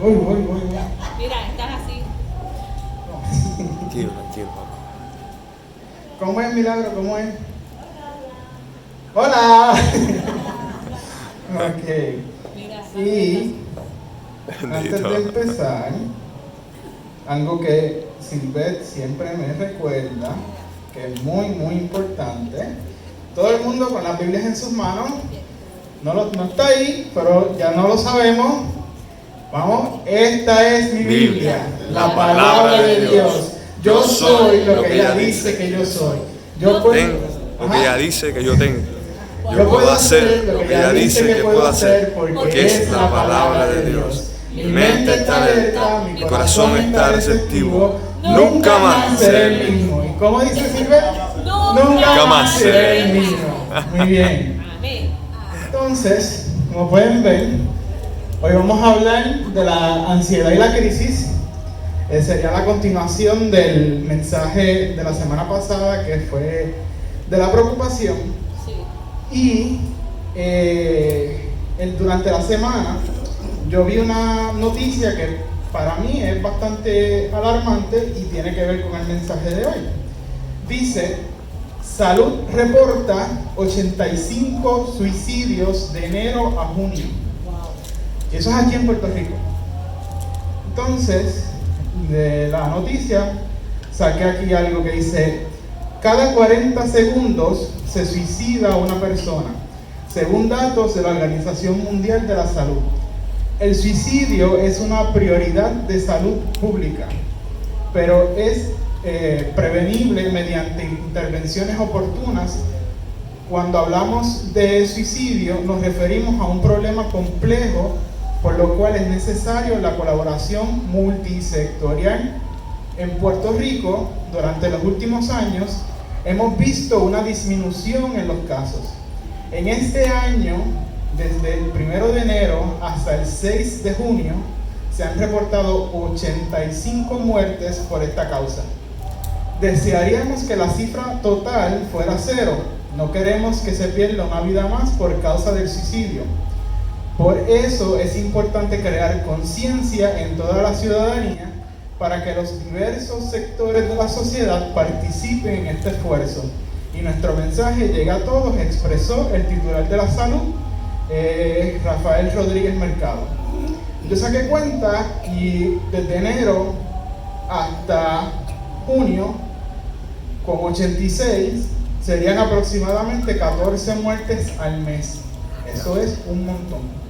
Uy. Mira, estás así. Tranquilo, papá. ¿Cómo es, Milagro? ¿Cómo es? ¡Hola! Ok. Mira. Y antes de empezar, algo que Silvet siempre me recuerda, que es muy importante. Todo el mundo con las Biblias en sus manos. No está ahí, pero ya no lo sabemos. Vamos, esta es mi Biblia, la palabra de Dios. Yo soy lo que ella dice que yo soy. Yo puedo, Tengo lo que ella dice que yo tengo. yo puedo hacer lo que ella dice que puedo hacer porque es la palabra de Dios. Mi mente está alerta, mi corazón está receptivo. Nunca más seré el mismo. ¿Y cómo dice Silvet? Nunca más seré el mismo. Muy bien. Amén. Entonces, como pueden ver, hoy vamos a hablar de la ansiedad y la crisis. Sería la continuación del mensaje de la semana pasada, que fue de la preocupación. Sí. Y durante la semana yo vi una noticia que para mí es bastante alarmante y tiene que ver con el mensaje de hoy. Dice: Salud reporta 85 suicidios de enero a junio. Y eso es aquí en Puerto Rico. Entonces, de la noticia, saqué aquí algo que dice: cada 40 segundos se suicida una persona, según datos de la Organización Mundial de la Salud. El suicidio es una prioridad de salud pública, pero es prevenible mediante intervenciones oportunas. Cuando hablamos de suicidio, nos referimos a un problema complejo, por lo cual es necesario la colaboración multisectorial. En Puerto Rico, durante los últimos años, hemos visto una disminución en los casos. En este año, desde el 1 de enero hasta el 6 de junio, se han reportado 85 muertes por esta causa. Desearíamos que la cifra total fuera 0. No queremos que se pierda una vida más por causa del suicidio. Por eso es importante crear conciencia en toda la ciudadanía para que los diversos sectores de la sociedad participen en este esfuerzo. Y nuestro mensaje llega a todos, expresó el titular de la salud, Rafael Rodríguez Mercado. Yo saqué cuenta y desde enero hasta junio, con 86, serían aproximadamente 14 muertes al mes. Eso es un montón.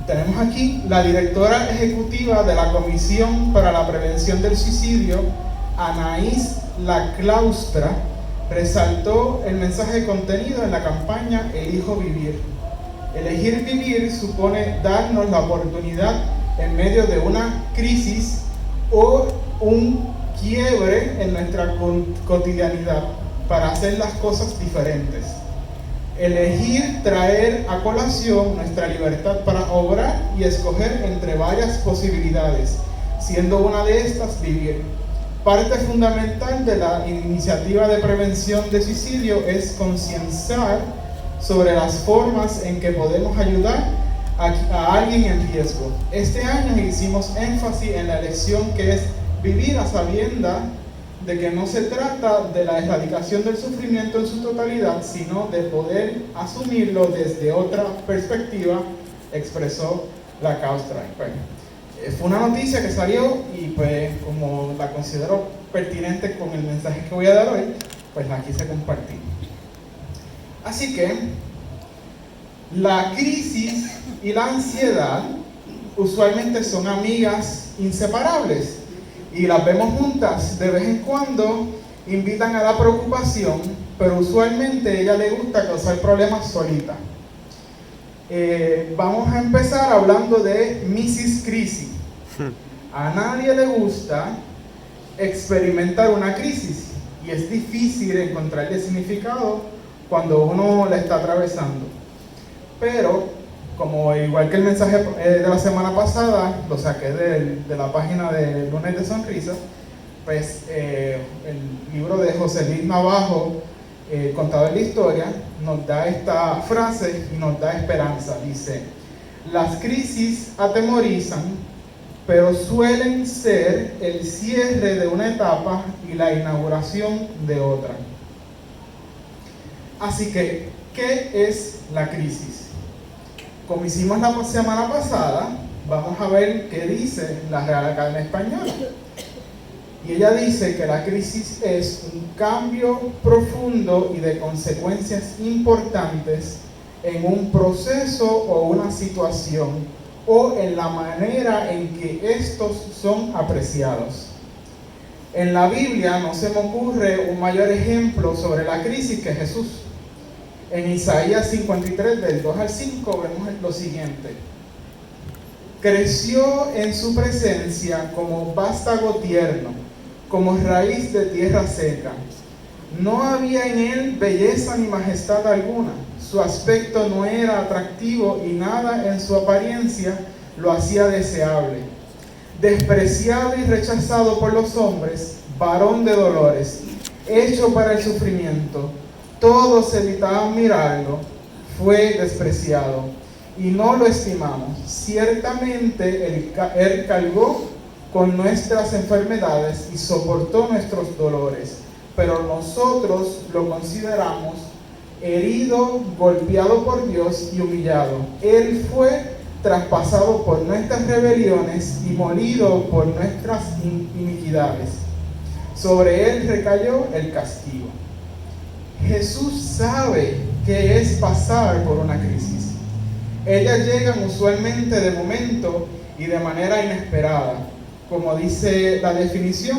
Tenemos aquí la directora ejecutiva de la Comisión para la Prevención del Suicidio, Anaís Laclaustra, resaltó el mensaje contenido en la campaña Elijo Vivir. Elegir vivir supone darnos la oportunidad en medio de una crisis o un quiebre en nuestra cotidianidad para hacer las cosas diferentes. Elegir traer a colación nuestra libertad para obrar y escoger entre varias posibilidades, siendo una de estas vivir. Parte fundamental de la iniciativa de prevención de suicidio es concienciar sobre las formas en que podemos ayudar a alguien en riesgo. Este año hicimos énfasis en la elección que es vivir a sabiendas de que no se trata de la erradicación del sufrimiento en su totalidad, sino de poder asumirlo desde otra perspectiva, expresó Laclaustra. Bueno, fue una noticia que salió y pues como la considero pertinente con el mensaje que voy a dar hoy, pues la quise compartir. Así que la crisis y la ansiedad usualmente son amigas inseparables y las vemos juntas de vez en cuando, invitan a la preocupación, pero usualmente a ella le gusta causar problemas solita. Vamos a empezar hablando de Mrs. Crisis. A nadie le gusta experimentar una crisis y es difícil encontrarle significado cuando uno la está atravesando. Pero, como igual que el mensaje de la semana pasada, lo saqué de la página de Lunes de Sonrisa, pues el libro de José Luis Navajo, Contador de la Historia, nos da esta frase y nos da esperanza. Dice: Las crisis atemorizan, pero suelen ser el cierre de una etapa y la inauguración de otra. Así que, ¿qué es la crisis? Como hicimos la semana pasada, vamos a ver qué dice la Real Academia Española. Y ella dice que la crisis es un cambio profundo y de consecuencias importantes en un proceso o una situación o en la manera en que estos son apreciados. En la Biblia no se me ocurre un mayor ejemplo sobre la crisis que Jesús. En Isaías 53, del 2 al 5, vemos lo siguiente. Creció en su presencia como vástago tierno, como raíz de tierra seca. No había en él belleza ni majestad alguna. Su aspecto no era atractivo y nada en su apariencia lo hacía deseable. Despreciado y rechazado por los hombres, varón de dolores, hecho para el sufrimiento. Todos evitaban mirarlo, fue despreciado y no lo estimamos. Ciertamente él cargó con nuestras enfermedades y soportó nuestros dolores, pero nosotros lo consideramos herido, golpeado por Dios y humillado. Él fue traspasado por nuestras rebeliones y molido por nuestras iniquidades. Sobre él recayó el castigo. Jesús sabe qué es pasar por una crisis. Ellas llegan usualmente de momento y de manera inesperada. Como dice la definición,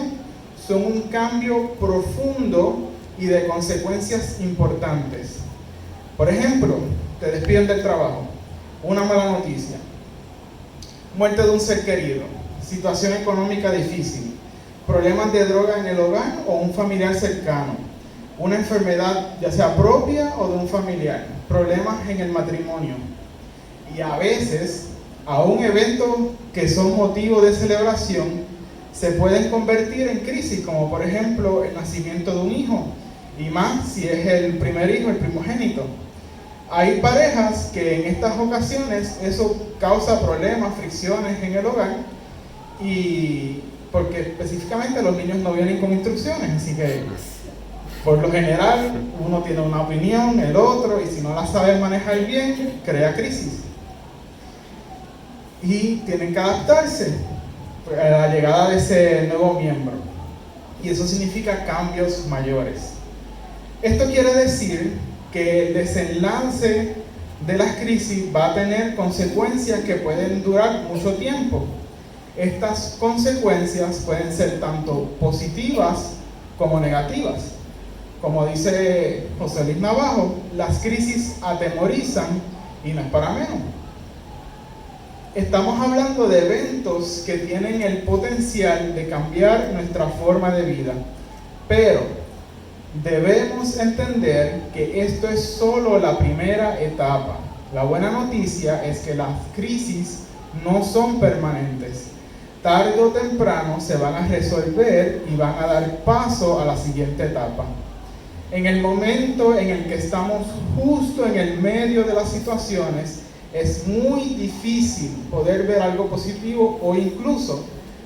son un cambio profundo y de consecuencias importantes. Por ejemplo, te despiden del trabajo, una mala noticia, muerte de un ser querido, situación económica difícil, problemas de droga en el hogar o un familiar cercano, una enfermedad ya sea propia o de un familiar, problemas en el matrimonio. Y a veces, aún eventos que son motivo de celebración se pueden convertir en crisis, como por ejemplo el nacimiento de un hijo, y más si es el primer hijo, el primogénito. Hay parejas que en estas ocasiones eso causa problemas, fricciones en el hogar, y porque específicamente los niños no vienen con instrucciones, así que por lo general uno tiene una opinión, el otro, y si no la sabe manejar bien, crea crisis. Y tienen que adaptarse a la llegada de ese nuevo miembro. Y eso significa cambios mayores. Esto quiere decir que el desenlace de las crisis va a tener consecuencias que pueden durar mucho tiempo. Estas consecuencias pueden ser tanto positivas como negativas. Como dice José Luis Navajo, las crisis atemorizan y no es para menos. Estamos hablando de eventos que tienen el potencial de cambiar nuestra forma de vida, pero debemos entender que esto es solo la primera etapa. La buena noticia es que las crisis no son permanentes. Tarde o temprano se van a resolver y van a dar paso a la siguiente etapa. En el momento en el que estamos justo en el medio de las situaciones, es muy difícil poder ver algo positivo o incluso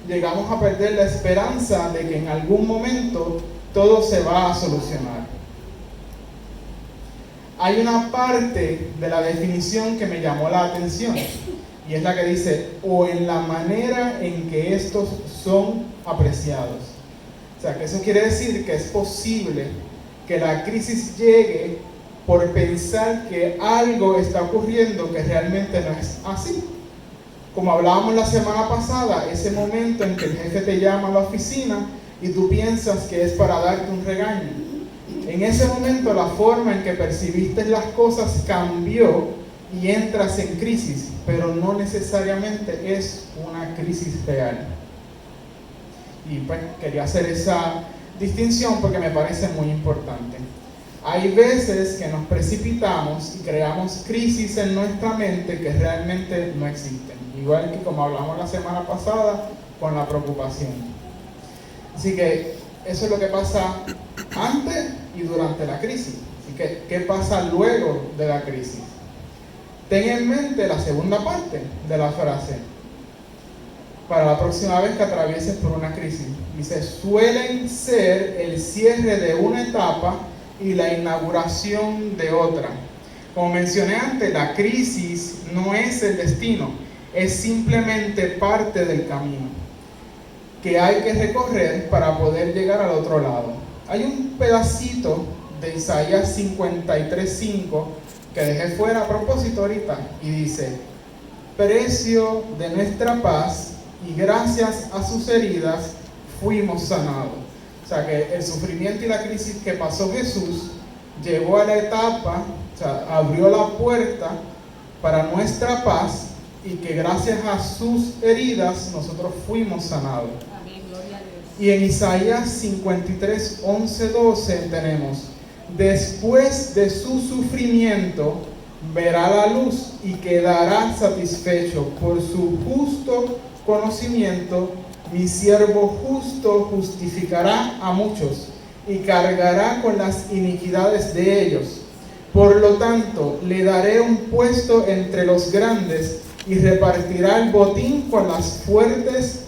llegamos a perder la esperanza de que en algún momento todo se va a solucionar. Hay una parte de la definición que me llamó la atención y es la que dice, o en la manera en que estos son apreciados. O sea, que eso quiere decir que es posible que la crisis llegue por pensar que algo está ocurriendo que realmente no es así. Como hablábamos la semana pasada, ese momento en que el jefe te llama a la oficina y tú piensas que es para darte un regaño. En ese momento la forma en que percibiste las cosas cambió y entras en crisis, pero no necesariamente es una crisis real. Y pues quería hacer esa distinción porque me parece muy importante. Hay veces que nos precipitamos y creamos crisis en nuestra mente que realmente no existen. Igual que como hablamos la semana pasada con la preocupación. Así que eso es lo que pasa antes y durante la crisis. Así que, ¿qué pasa luego de la crisis? Ten en mente la segunda parte de la frase para la próxima vez que atravieses por una crisis. Dice, suelen ser el cierre de una etapa y la inauguración de otra. Como mencioné antes, la crisis no es el destino, es simplemente parte del camino que hay que recorrer para poder llegar al otro lado. Hay un pedacito de Isaías 53:5 que dejé fuera a propósito ahorita y dice, precio de nuestra paz y gracias a sus heridas fuimos sanados. O sea que el sufrimiento y la crisis que pasó Jesús llegó a la etapa, o sea, abrió la puerta para nuestra paz y que gracias a sus heridas nosotros fuimos sanados. Amén, gloria a Dios. Y en Isaías 53, 11, 12 tenemos, después de su sufrimiento verá la luz y quedará satisfecho por su justo conocimiento. Mi siervo justo justificará a muchos y cargará con las iniquidades de ellos. Por lo tanto, le daré un puesto entre los grandes y repartirá el botín con los fuertes,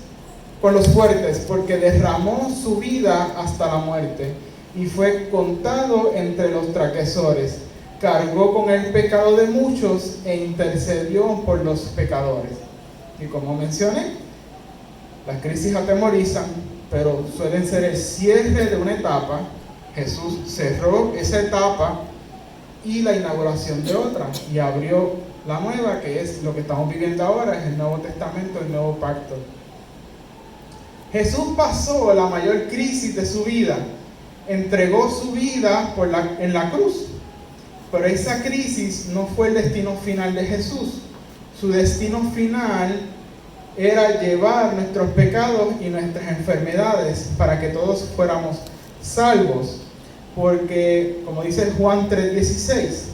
porque derramó su vida hasta la muerte y fue contado entre los transgresores. Cargó con el pecado de muchos e intercedió por los pecadores. Y como mencioné, las crisis atemorizan, pero suelen ser el cierre de una etapa. Jesús cerró esa etapa y la inauguración de otra, y abrió la nueva, que es lo que estamos viviendo ahora, es el Nuevo Testamento, el Nuevo Pacto. Jesús pasó la mayor crisis de su vida, entregó su vida en la cruz, pero esa crisis no fue el destino final de Jesús. Su destino final era llevar nuestros pecados y nuestras enfermedades para que todos fuéramos salvos. Porque, como dice Juan 3:16,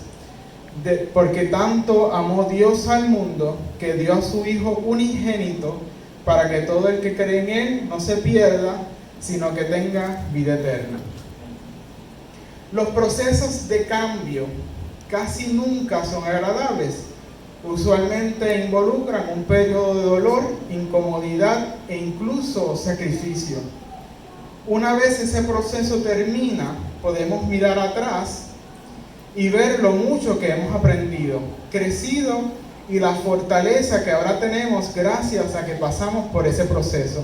porque tanto amó Dios al mundo que dio a su Hijo unigénito para que todo el que cree en Él no se pierda, sino que tenga vida eterna. Los procesos de cambio casi nunca son agradables. Usualmente involucran un periodo de dolor, incomodidad e incluso sacrificio. Una vez ese proceso termina, podemos mirar atrás y ver lo mucho que hemos aprendido, crecido y la fortaleza que ahora tenemos gracias a que pasamos por ese proceso.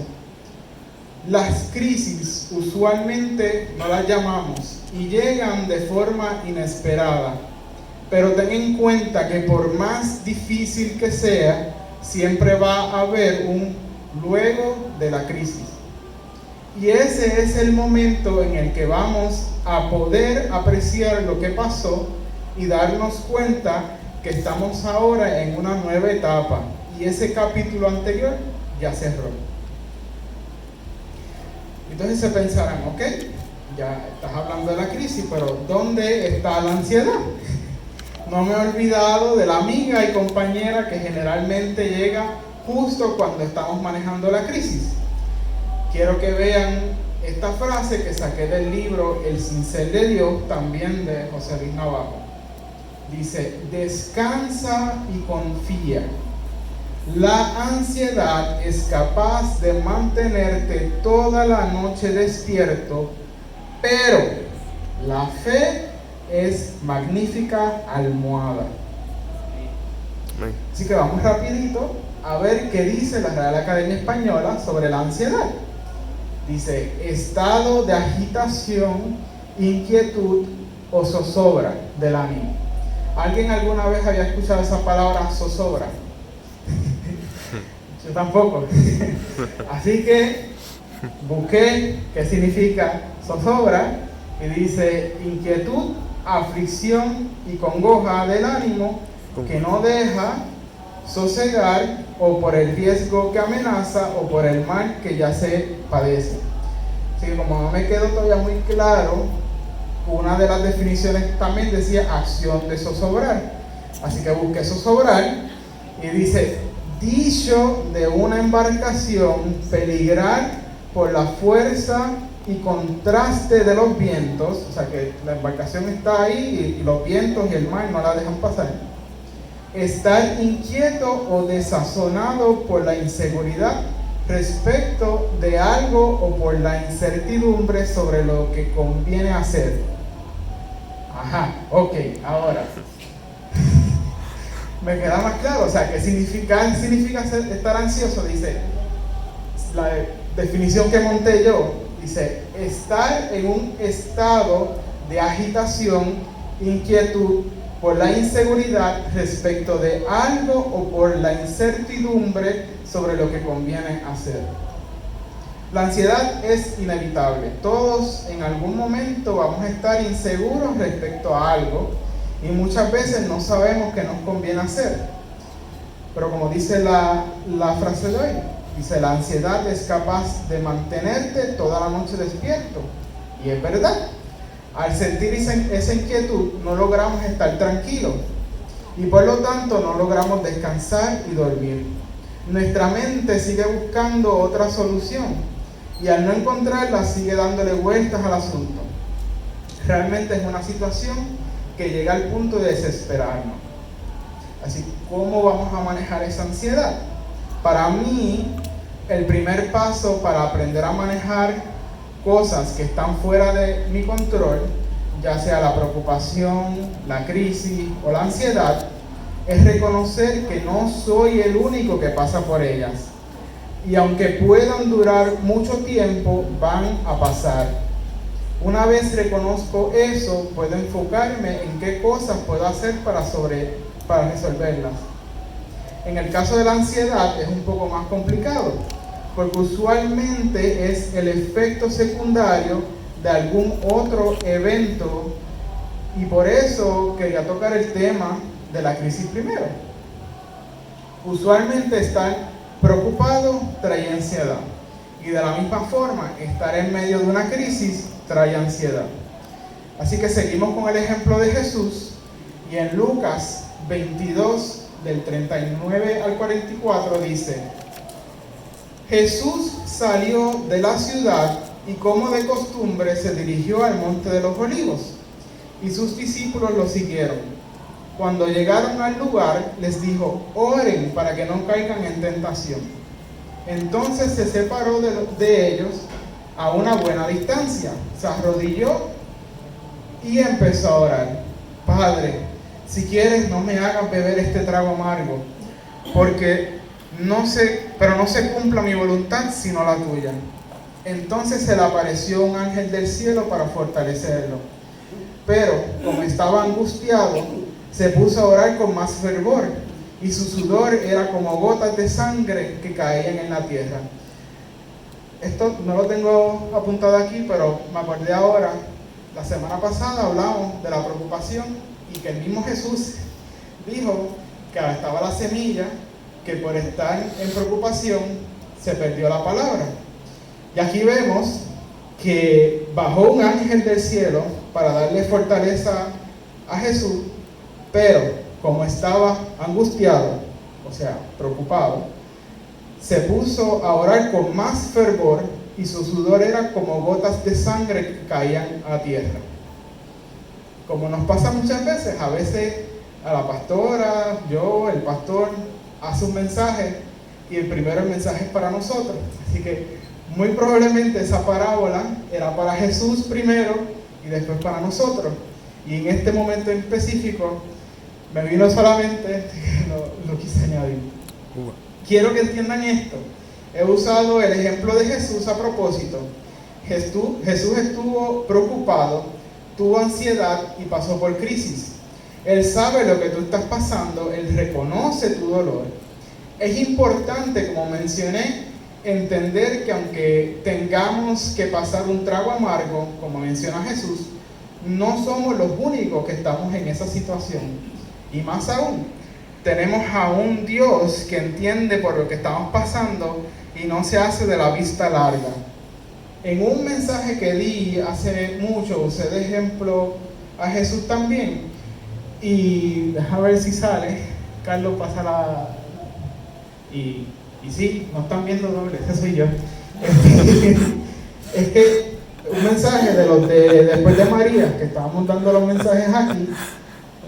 Las crisis usualmente no las llamamos y llegan de forma inesperada, pero ten en cuenta que por más difícil que sea, siempre va a haber un luego de la crisis. Y ese es el momento en el que vamos a poder apreciar lo que pasó y darnos cuenta que estamos ahora en una nueva etapa y ese capítulo anterior ya cerró. Entonces se pensarán, ok, ya estás hablando de la crisis, pero ¿dónde está la ansiedad? No me he olvidado de la amiga y compañera que generalmente llega justo cuando estamos manejando la crisis. Quiero que vean esta frase que saqué del libro El Cincel de Dios, también de José Luis Navajo. Dice, descansa y confía. La ansiedad es capaz de mantenerte toda la noche despierto, pero la fe es magnífica almohada. Así que vamos rapidito a ver qué dice la Real Academia Española sobre la ansiedad. Dice, estado de agitación, inquietud o zozobra del ánimo. ¿Alguien alguna vez había escuchado esa palabra zozobra? Yo tampoco. Así que busqué qué significa zozobra y dice inquietud, aflicción y congoja del ánimo que no deja sosegar o por el riesgo que amenaza o por el mal que ya se padece. Así que como no me quedó todavía muy claro, una de las definiciones también decía acción de zozobrar. Así que busqué zozobrar y dice dicho de una embarcación peligrar por la fuerza y contraste de los vientos, o sea que la embarcación está ahí y los vientos y el mar no la dejan pasar. estar inquieto o desazonado por la inseguridad respecto de algo o por la incertidumbre sobre lo que conviene hacer. Ajá, ok, ahora me queda más claro. O sea, ¿qué significa estar ansioso? Dice, la definición que monté yo, dice, estar en un estado de agitación, inquietud por la inseguridad respecto de algo o por la incertidumbre sobre lo que conviene hacer. La ansiedad es inevitable. Todos en algún momento vamos a estar inseguros respecto a algo y muchas veces no sabemos qué nos conviene hacer. Pero como dice la frase de hoy, dice, la ansiedad es capaz de mantenerte toda la noche despierto. Y es verdad. Al sentir esa inquietud no logramos estar tranquilos y por lo tanto no logramos descansar y dormir. Nuestra mente sigue buscando otra solución y al no encontrarla sigue dándole vueltas al asunto. Realmente es una situación que llega al punto de desesperarnos. Así, ¿cómo vamos a manejar esa ansiedad? Para mí, el primer paso para aprender a manejar cosas que están fuera de mi control, ya sea la preocupación, la crisis o la ansiedad, es reconocer que no soy el único que pasa por ellas. Y aunque puedan durar mucho tiempo, van a pasar. Una vez reconozco eso, puedo enfocarme en qué cosas puedo hacer para resolverlas. En el caso de la ansiedad es un poco más complicado, porque usualmente es el efecto secundario de algún otro evento, y por eso quería tocar el tema de la crisis primero. Usualmente estar preocupado trae ansiedad, y de la misma forma estar en medio de una crisis trae ansiedad. Así que seguimos con el ejemplo de Jesús, y en Lucas 22 del 39 al 44 dice: Jesús salió de la ciudad y como de costumbre se dirigió al monte de los olivos, y sus discípulos lo siguieron. Cuando llegaron al lugar, les dijo: oren para que no caigan en tentación. Entonces se separó de ellos a una buena distancia, se arrodilló y empezó a orar: Padre, si quieres, no me hagas beber este trago amargo, pero no se cumpla mi voluntad sino la tuya. Entonces se le apareció un ángel del cielo para fortalecerlo. Pero como estaba angustiado, se puso a orar con más fervor, y su sudor era como gotas de sangre que caían en la tierra. Esto no lo tengo apuntado aquí, pero me acordé ahora. La semana pasada hablamos de la preocupación y que el mismo Jesús dijo que estaba la semilla, que por estar en preocupación se perdió la palabra. Y aquí vemos que bajó un ángel del cielo para darle fortaleza a Jesús, pero como estaba angustiado, o sea, preocupado, se puso a orar con más fervor y su sudor era como gotas de sangre que caían a tierra. Como nos pasa muchas veces, a veces a la pastora, el pastor, hace un mensaje y el primero mensaje es para nosotros. Así que muy probablemente esa parábola era para Jesús primero y después para nosotros. Y en este momento en específico me vino solamente, lo quise añadir. Quiero que entiendan esto. He usado el ejemplo de Jesús a propósito. Jesús estuvo preocupado, tuvo ansiedad y pasó por crisis. Él sabe lo que tú estás pasando, Él reconoce tu dolor. Es importante, como mencioné, entender que aunque tengamos que pasar un trago amargo, como menciona Jesús, no somos los únicos que estamos en esa situación. Y más aún, tenemos a un Dios que entiende por lo que estamos pasando y no se hace de la vista larga. En un mensaje que di hace mucho, usé de ejemplo a Jesús también. Y deja ver si sale. Carlos, pasa la... Y sí, no están viendo doble, ese soy yo. Es que un mensaje de los de después de María, que estábamos dando los mensajes aquí,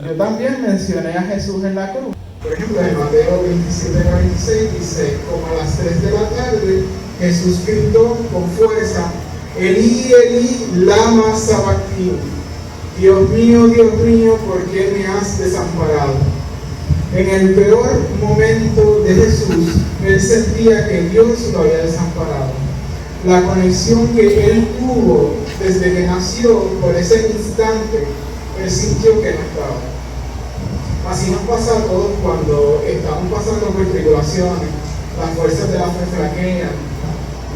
yo también mencioné a Jesús en la cruz. Por ejemplo, en Mateo 27:46 dice, como a las 3 de la tarde, Jesús gritó con fuerza, Elí, Elí, lama sabactini. Dios mío, ¿por qué me has desamparado? En el peor momento de Jesús, él sentía que Dios lo había desamparado. La conexión que él tuvo desde que nació, por ese instante, él sintió que no estaba. Así nos pasa a todos cuando estamos pasando por tribulaciones, las fuerzas de la fe flaquean,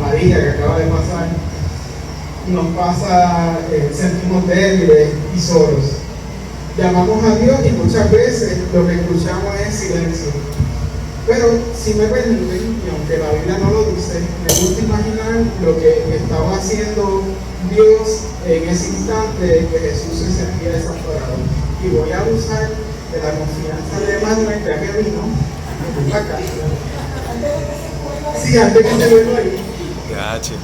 María que acaba de pasar, nos pasa, sentimos débiles y solos. Llamamos a Dios y muchas veces lo que escuchamos es silencio. Pero si me permiten, y aunque la Biblia no lo dice, me gusta imaginar lo que estaba haciendo Dios en ese instante que Jesús se sentía desamparado. Y voy a abusar de la confianza de Manuel, que a mí no, acá. Sí, antes que se vuelva ahí. Gracias.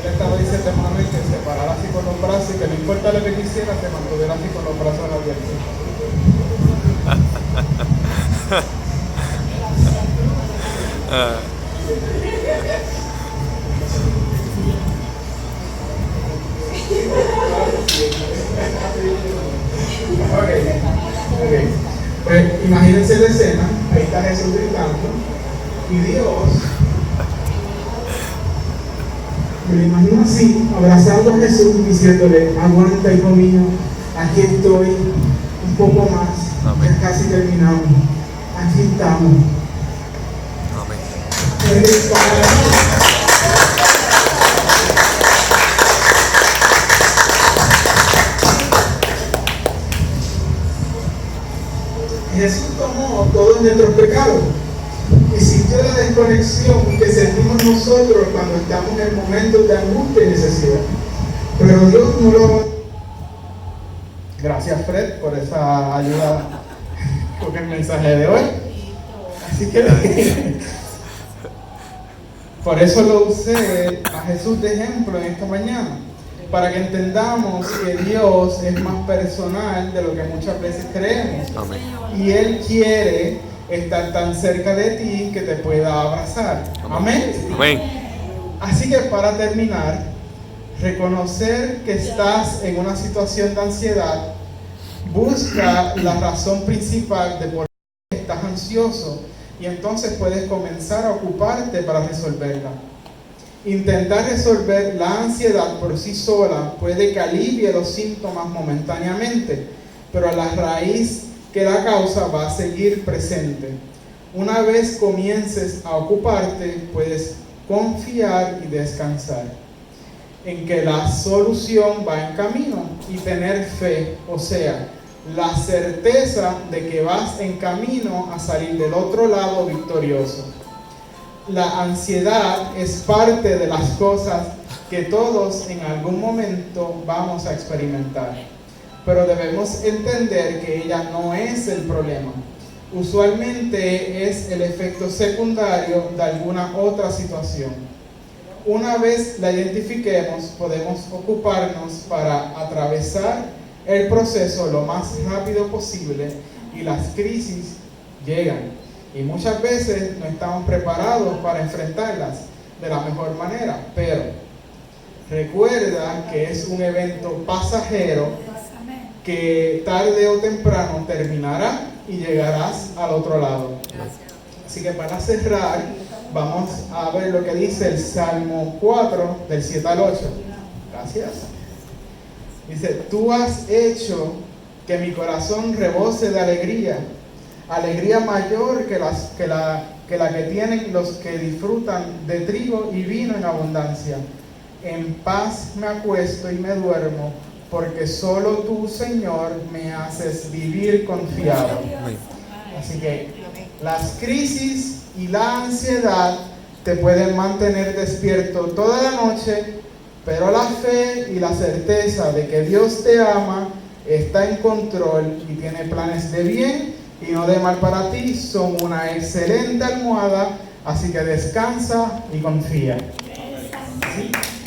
Él estaba diciendo a Manuel que se parara así con los brazos y que no importa lo que quisiera, se mantuviera así con los brazos abiertos. Okay. Pues imagínense la escena, ahí está Jesús gritando y Dios, me lo imagino así, abrazando a Jesús diciéndole, aguanta hijo mío, aquí estoy, un poco más, Amén. ya casi terminamos, aquí estamos. Amén. Él es Padre. Jesús tomó todos nuestros pecados y sintió la desconexión que sentimos nosotros cuando estamos en momentos de angustia y necesidad. Pero Dios no lo... Gracias, Fred, por esa ayuda con el mensaje de hoy. Así que por eso lo usé a Jesús de ejemplo en esta mañana, para que entendamos que Dios es más personal de lo que muchas veces creemos. Amén. Y Él quiere estar tan cerca de ti que te pueda abrazar. Amén. Amén. Así que para terminar, reconocer que estás en una situación de ansiedad, busca la razón principal de por qué estás ansioso y entonces puedes comenzar a ocuparte para resolverla. Intentar resolver la ansiedad por sí sola puede que alivie los síntomas momentáneamente, pero la raíz que la causa va a seguir presente. Una vez comiences a ocuparte, puedes confiar y descansar en que la solución va en camino y tener fe, o sea, la certeza de que vas en camino a salir del otro lado victorioso. La ansiedad es parte de las cosas que todos en algún momento vamos a experimentar, pero debemos entender que ella no es el problema. Usualmente es el efecto secundario de alguna otra situación. Una vez la identifiquemos, podemos ocuparnos para atravesar el proceso lo más rápido posible y las crisis llegan. Y muchas veces no estamos preparados para enfrentarlas de la mejor manera, pero recuerda que es un evento pasajero que tarde o temprano terminará y llegarás al otro lado. Así que para cerrar, vamos a ver lo que dice el Salmo 4, del 7 al 8. Gracias. Dice, tú has hecho que mi corazón rebose de alegría, alegría mayor que la que tienen los que disfrutan de trigo y vino en abundancia. En paz me acuesto y me duermo, porque solo tú, Señor, me haces vivir confiado. Así que las crisis y la ansiedad te pueden mantener despierto toda la noche, pero la fe y la certeza de que Dios te ama, está en control y tiene planes de bien y no de mal para ti son una excelente almohada, así que descansa y confía. ¿sí?